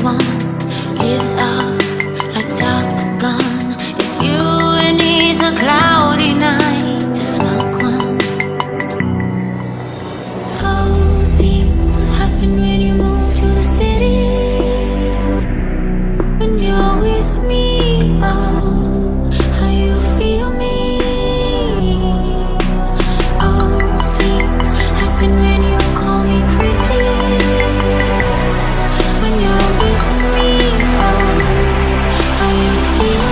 everyone lives out like Top Gun. It's you and it's a cloudy night to smoke one. All things happen when you move to the city. When you're with me, oh, how you feel me. All things happen when you call me pretty. When you're with me, oh, how you feel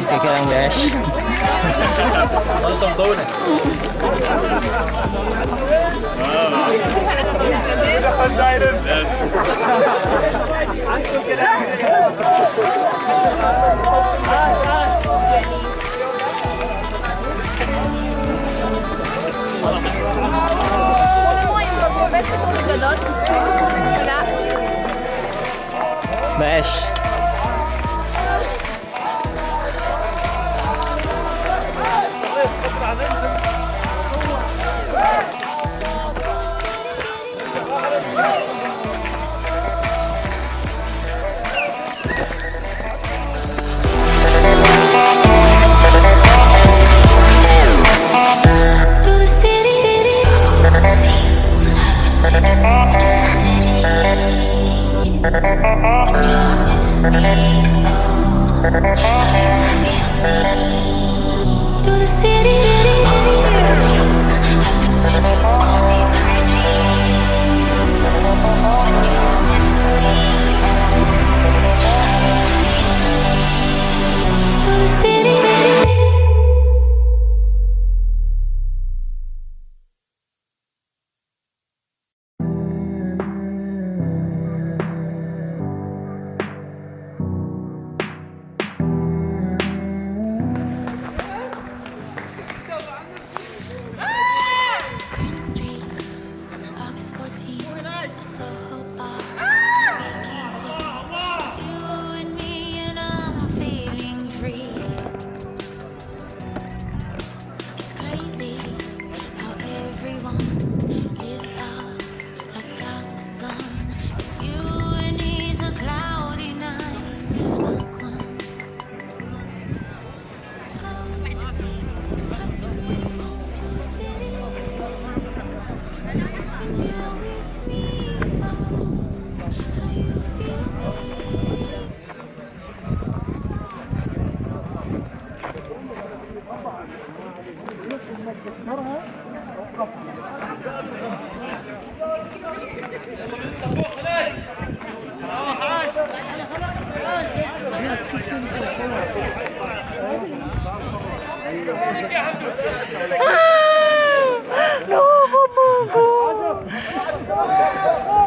Teka lang, guys. Besh. to the city. To the city. Prince Street, August 14th, a Soho bar, speakeasy. It's you and me and I'm feeling free. It's crazy how everyone lives out like Top Gun. It's you and it's a cloudy night to smoke one. All things happen when you move to the city. When you're with me, oh, how you feel me.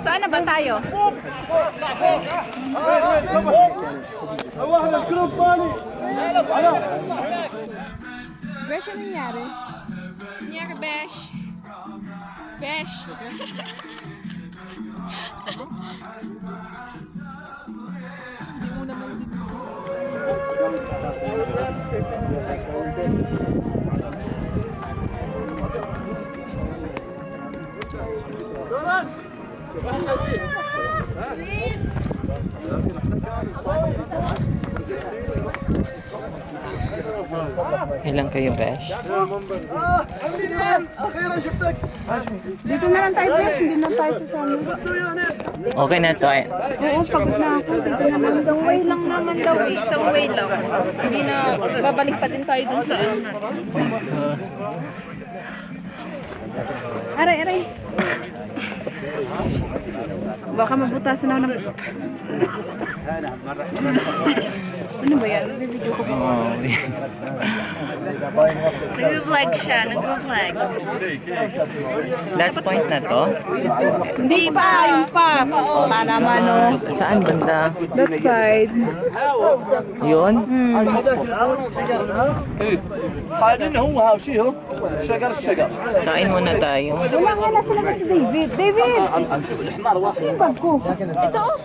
Saan na ba tayo? Besh, ano nangyari? Nangyari, Besh. Besh. Hindi mo naman dito. Ilan kayo, Besh? Dito na lang tayo, Besh. Hindi na tayo sasama. Okay na to eh. Oo, pagod na ako. Dito na lang. Isang way lang naman daw eh. Isang way lang. Hindi na, babalik pa din tayo dun sa ano. Aray, aray. Baka mabutasan ako ng... Ano ba yan? Nag-video ko ba? Oh, Nag-vlog siya. Nag-vlog. last point na to? Hindi pa. Yung pa. Pa naman, no? Saan banda? That side. Yun? بعدين هو ها شي هو شجر الشجر Kain muna tayo. Wala sila na si David. David! نشوف الحمار واحد Yung bag ko. Ito, oh.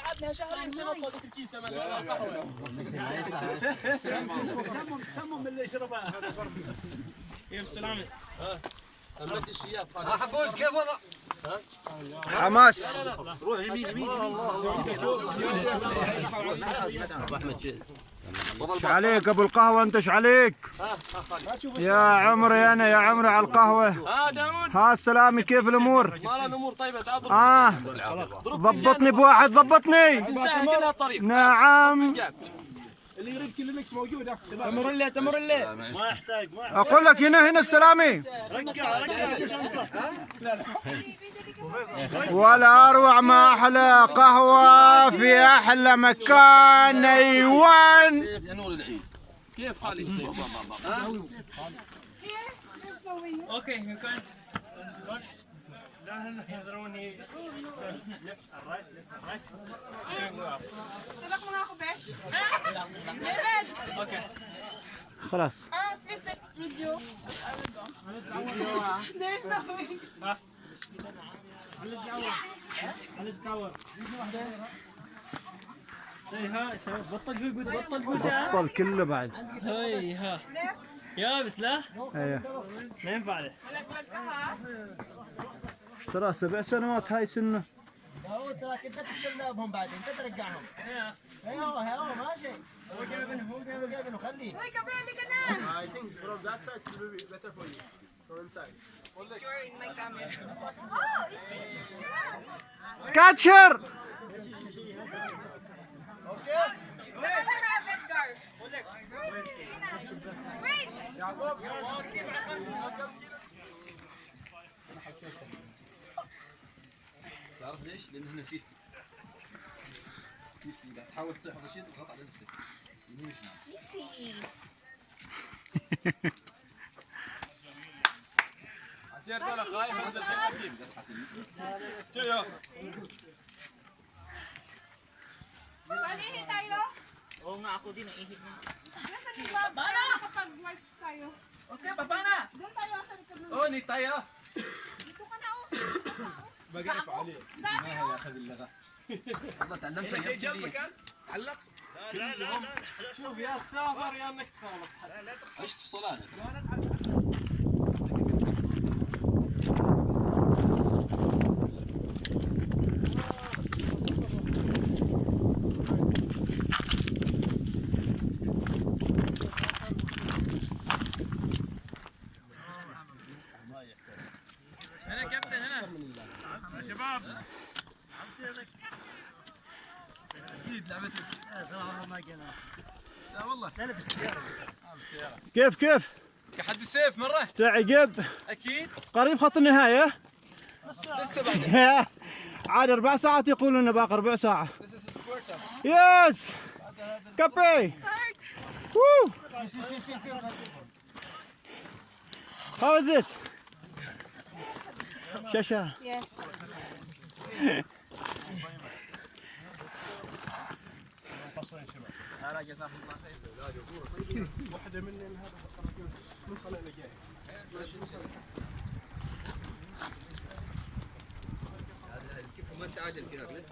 عدنا شهرين في نطلة الكيسة من القهوة سموا من اللي يشربها كيف السلامة؟ حبوش كيف وضع؟ حماس روح يمين يمين ايش عليك ابو القهوه انت ايش عليك يا عمري انا يا عمري على القهوه ها السلامي كيف الامور الامور طيبة تعال ضبطني بواحد ضبطني كلها طريق نعم اللي يريد كلينكس موجودة تمر الليل ما يحتاج اقول لك هنا السلامي رجع ولا اروع ما احلى قهوه في احلى مكان ايوان يا نور العيد كيف حالك؟ Okay, you can. Tulak mo nga ako, Besh. David! خلاص Review. There's no way. بطل شوي قد بطل قد بطل كله بعد هاي ها يا بس لا ايوه ما ينفع له ترى 7 سنوات هاي سنه هو تراك انت تستلمهم بعد انت ترجعهم ايوه ماشي هو جايبنه خليه Uy, kabeli ka na! I think from that side it will be better for you from inside كاتشر تعرف ليش؟ لأن هنا سيفتي إذا تحاول تحفظ شيء تضغط على نفسك يمين وشمال عسير دولة خايف هذا الشيء كيف Palihi tayo? Oo nga ako din ang ihip na. Nasa di ba? Para kapag wipe tayo. اوكي بابانا Doon tayo sa likod ng... اوني تايا Dito ka na, oh. بقرف عليه Dami, يا اخذ اللغة والله تعلمت شيء جنبك علق شوف يا تسافر يا انك تخالط عشت في صلانة هنا كابتن هنا يا شباب اكيد لعبتك لا والله لا بالسيارة كيف كحد السيف مرة تعقب اكيد قريب خط النهايه لسه بعد عاد 4 ساعات يقولون باقي 4 ساعه يس كابي Woo! How is it? Shasha. Yes. واحدة من هذا من صنع جاي كيف ما انت عاجل كذا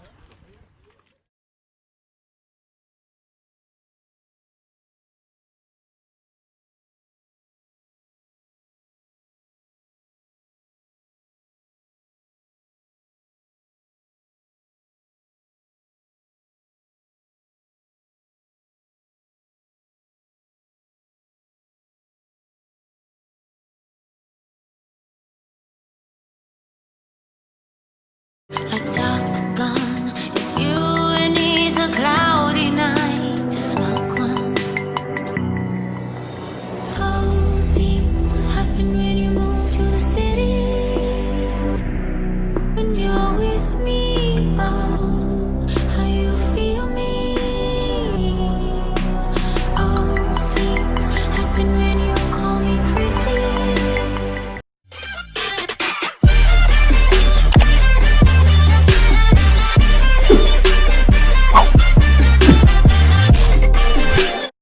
like Top